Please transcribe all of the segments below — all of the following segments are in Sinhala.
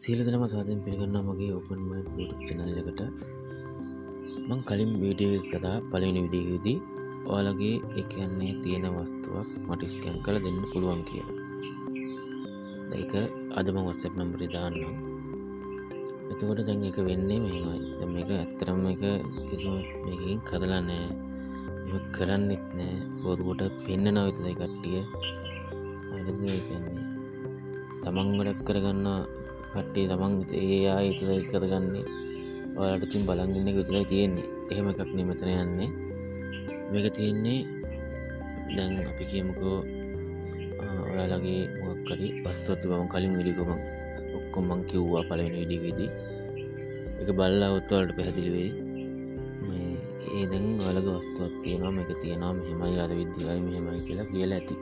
සියලු දෙනාම සාදරයෙන් පිළිගන්නවා මගේ open mind YouTube channel එකට. මම කලින් වීඩියෝ එක කළා පළවෙනි වීඩියෝ එකේදී ඔයාලගේ ඒ කියන්නේ තියෙන වස්තුවක් මට ස්කෑන් කරලා දෙන්න පුළුවන් කියලා. ඒක අද මම WhatsApp නම්බරේ දාන්නම්. එතකොට දැන් ඒක වෙන්නේ මෙහෙමයි. දැන් මේක ඇත්තටම මේක කිසිම මේකකින් කරලා නැහැ. මේක කරන්නෙත් නැහැ. බොරුවට පෙන්නනවා විතරයි කට්ටිය. හරිද? ඒ කියන්නේ තමන් වැඩක් කරගන්න කට්ටිය තමන් ඒ ආයෙත් ඒක කරගන්නේ ඔයාලට තින් බලන් ඉන්න එක විතරයි තියෙන්නේ. එහෙම එකක් නෙමෙයි මෙතන යන්නේ. මේක තියෙන්නේ දැන් අපි කියමුකෝ ඔයාලගේ මොකක් හරි වස්තුවක් තිබ්බම කලින් වීඩියෝ එක ඔක්කොම මම කිව්වා පළවෙනි වීඩියෝ එකේදී. ඒක බලලා આવොත් ඔයාලට පැහැදිලි වෙයි. මේ ඒ දැන් ඔයාලගේ වස්තුවක් තියෙනවා මේක තියෙනවා මෙහෙමයි අර විදියයි මෙහෙමයි කියලා ඇති.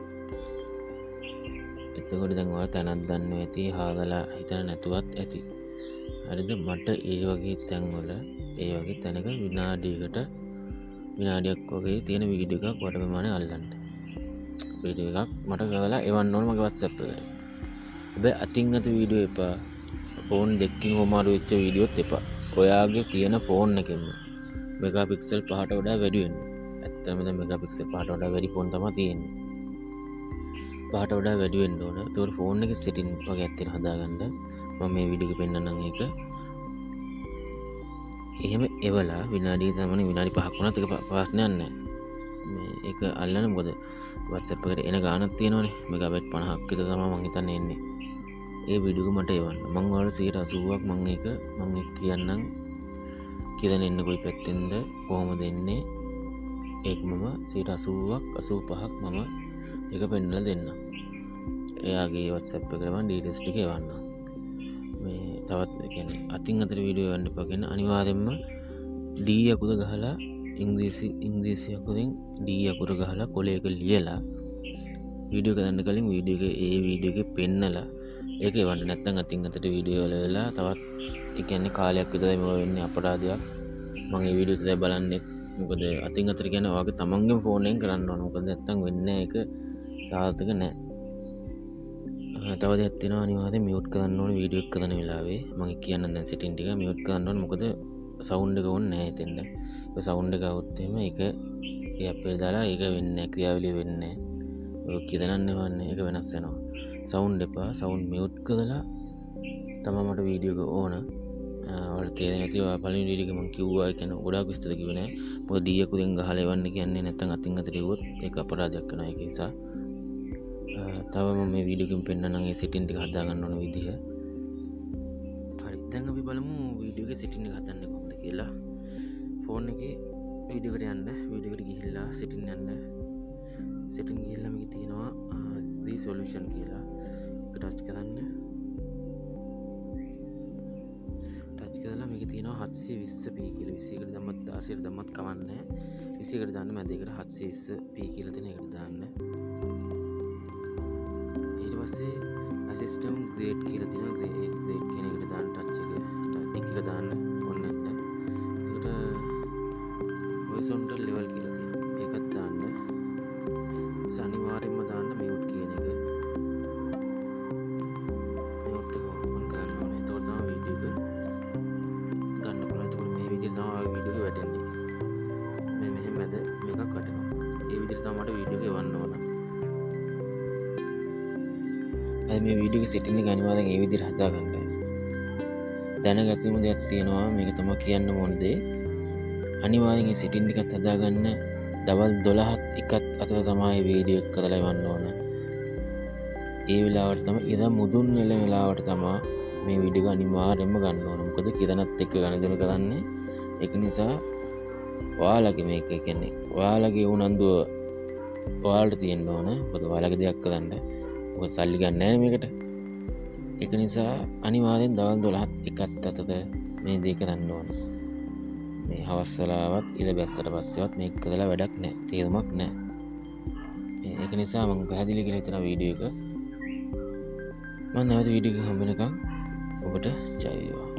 එතකොට දැන් ඔයාලා තැනක් දන්නවා ඇති හාදලා හිතන නැතුවත් ඇති. හරිද? මට ඒ වගේ තැන්වල ඒ වගේ තැනක විනාඩියක් වගේ තියෙන වීඩියෝ එකක් වට ප්‍රමාණය අල්ලන්න. වීඩියෝ එකක් මට කරලා එවන්න ඕන මගේ WhatsApp එකට. හැබැයි අතින් අත වීඩියෝ එපා. ෆෝන් දෙකකින් හොමාරු වෙච්ච වීඩියෝත් එපා. ඔයාගේ තියෙන ෆෝන් එකෙන්ම මෙගාපික්සල් 5ට වඩා වැඩි වෙන්න. ඇත්තටම දැන් මෙගාපික්සල් 5ට වඩා වැඩි ෆෝන් තමයි තියෙන්නේ. 5ට වඩා වැඩි වෙන්න ඕන. ඒකට ෆෝන් එකේ සෙටින් වගේ ඇත්තට හදාගන්න. මම මේ වීඩියෝ එක පෙන්නන්නම් ඒක. එහෙම එවලා විනාඩිය තමයි විනාඩි 5ක් වුණත් ඒක ප්‍රශ්නයක් නැහැ. මේ ඒක අල්ලන්න මොකද WhatsApp එකට එන ගානක් තියෙනවනේ. මෙගාබයිට් 50ක් විතර තමයි මම හිතන්නේ එන්නේ. ඒ වීඩියෝ එක මට එවන්න. මම ඔයාලට 180ක් මම ඒක කියන්නම්. කියදන් එන්න කොයි පැත්තෙන්ද කොහොමද එන්නේ. ඒක මම 180ක් 85ක් මම ඒක පෙන්නලා දෙන්නම්. එයාගේ WhatsApp එකට මම ඩීටේල්ස් ටික එවන්නම්. මේ තවත් කියන්නේ අතින් අතට වීඩියෝ එවන්න එපා කියන අනිවාර්යෙන්ම D අකුර ගහලා ඉංග්‍රීසි අකුරෙන් D අකුර ගහලා කොලයක ලියලා වීඩියෝ එක දාන්න කලින් වීඩියෝ එකේ පෙන්නලා ඒක එවන්න. නැත්නම් අතින් අතට වීඩියෝ වල වෙලා තවත් ඒ කියන්නේ කාලයක් විතරයි මේව වෙන්නේ අපරාධයක්. මම මේ වීඩියෝ එක දැන් බලන්නේ මොකද අතින් අතට කියන්නේ ඔයාගේ තමන්ගේම ෆෝන් එකෙන් කරන්න ඕන. මොකද නැත්නම් වෙන්නේ ඒක සාර්ථක නැහැ. තව දෙයක් තියෙනවා අනිවාර්යෙන් මියුට් කරන්න ඕනේ වීඩියෝ එක කරන වෙලාවේ. මම කියන්න දැන් සෙටින් ටික මියුට් කරන්න ඕනේ. මොකද සවුන්ඩ් එක ඕනේ නැහැ එතෙන්ද. ඒක සවුන්ඩ් එක આવුත් එහෙම ඒක ඒ අපේ දාලා ඒක වෙන්නේ නැහැ. ක්‍රියාවලිය වෙන්නේ නැහැ. ඔය කියදනන්න නෑවන්නේ ඒක වෙනස් වෙනවා. සවුන්ඩ් එපා. සවුන්ඩ් මියුට් කරලා තමයි මට වීඩියෝ එක ඕන. ඔයාලට තේරෙන්නේ නැති ඔයා පළවෙනි වීඩියෝ එක මම කිව්වා ඒ කියන්නේ ගොඩාක් විස්තර කිව්වේ නෑ. මොකද D අකුරෙන් ගහලා එවන්න කියන්නේ නැත්නම් අතින් අතට ඉවුවොත් ඒක අපරාධයක් වෙනවා ඒක නිසා. තව මම මේ වීඩියෝ එකෙන් පෙන්නන්නම් ඒ සෙටින් ටික හදාගන්න ඕන විදිහ. හරි. දැන් අපි බලමු වීඩියෝ එකේ සෙටින් එක හදන්නේ කොහොමද කියලා. ෆෝන් එකේ වීඩියෝ එකට යන්න. වීඩියෝ එකට ගිහිල්ලා සෙටින් යන්න. සෙටින් ගිහිල්ලා මේක තියෙනවා resolution කියලා. ඒක ටච් කරන්න. ටච් කරලා මේක තියෙනවා 720p කියලා. 21ට දැම්මත් 16ට දැම්මත් කවන්නේ. 21ට දාන්න මැද එකට 720p කියලා තියෙන එකට දාන්න. පස්සේ අසිස්ටම් ග්‍රේඩ් කියලා තියෙනවා. ග්‍රේඩ් කියන එකට දාන්න ටච් එක ටික් එක දාන්න ඕනේ නැහැ. ඒකට හොරිසොන්ටල් ලෙවල් කියලා තියෙනවා. ඒකත් දාන්න. අනිවාර්යෙන්ම දාන්න මියුට් කියන එක. මියුට් එක ඕන් කරන්න ඕනේ. එතකොට තමයි වීඩියෝ එක ගන්න පුළුවන්. එතකොට මේ විදිහට තමයි වීඩියෝ එක වැටෙන්නේ. මේ මෙහෙම මැද මේකක් වැටෙනවා. ඒ විදිහට තමයි මට වීඩියෝ එක එවන්න ඕන. මේ වීඩියෝ එකේ සෙටින් එක අනිවාර්යෙන් ඒ විදිහට හදාගන්න. දැනගැතිම දෙයක් තියෙනවා මේක තමයි කියන්න ඕන දේ. අනිවාර්යෙන් මේ සෙටින් එකත් හදාගන්න දවල් 12ත් එකත් අතර තමයි වීඩියෝ එක කරලා එවන්න ඕන. ඒ වෙලාවට තමයි ඉර මුදුන් වෙන වෙලාවට තමයි මේ වීඩියෝ එක අනිවාර්යෙන්ම ගන්න ඕන. මොකද කිරණත් එක්ක ගණදෙනු කරන්නේ. ඒක නිසා ඔයාලගේ මේක කියන්නේ ඔයාලගේ උනන්දුව ඔයාලට තියෙන්න ඕන. මොකද ඔයාලගේ දෙයක් කරන්න මොකද සල්ලි ගන්න නැහැ මේකට. ඒක නිසා අනිවාර්යෙන් දවල් 12ත් එකත් අතර මේ දේ කරන්න ඕන. මේ හවස් වෙලාවත් ඉර බැස්සට පස්සෙවත් මේක කරලා වැඩක් නැහැ. තේරුමක් නැහැ. ඒක නිසා මම පැහැදිලි කරලා හිතන වීඩියෝ එක මම නැවත වීඩියෝ එක හම්බ වෙනකම් ඔබට ජය වේවා.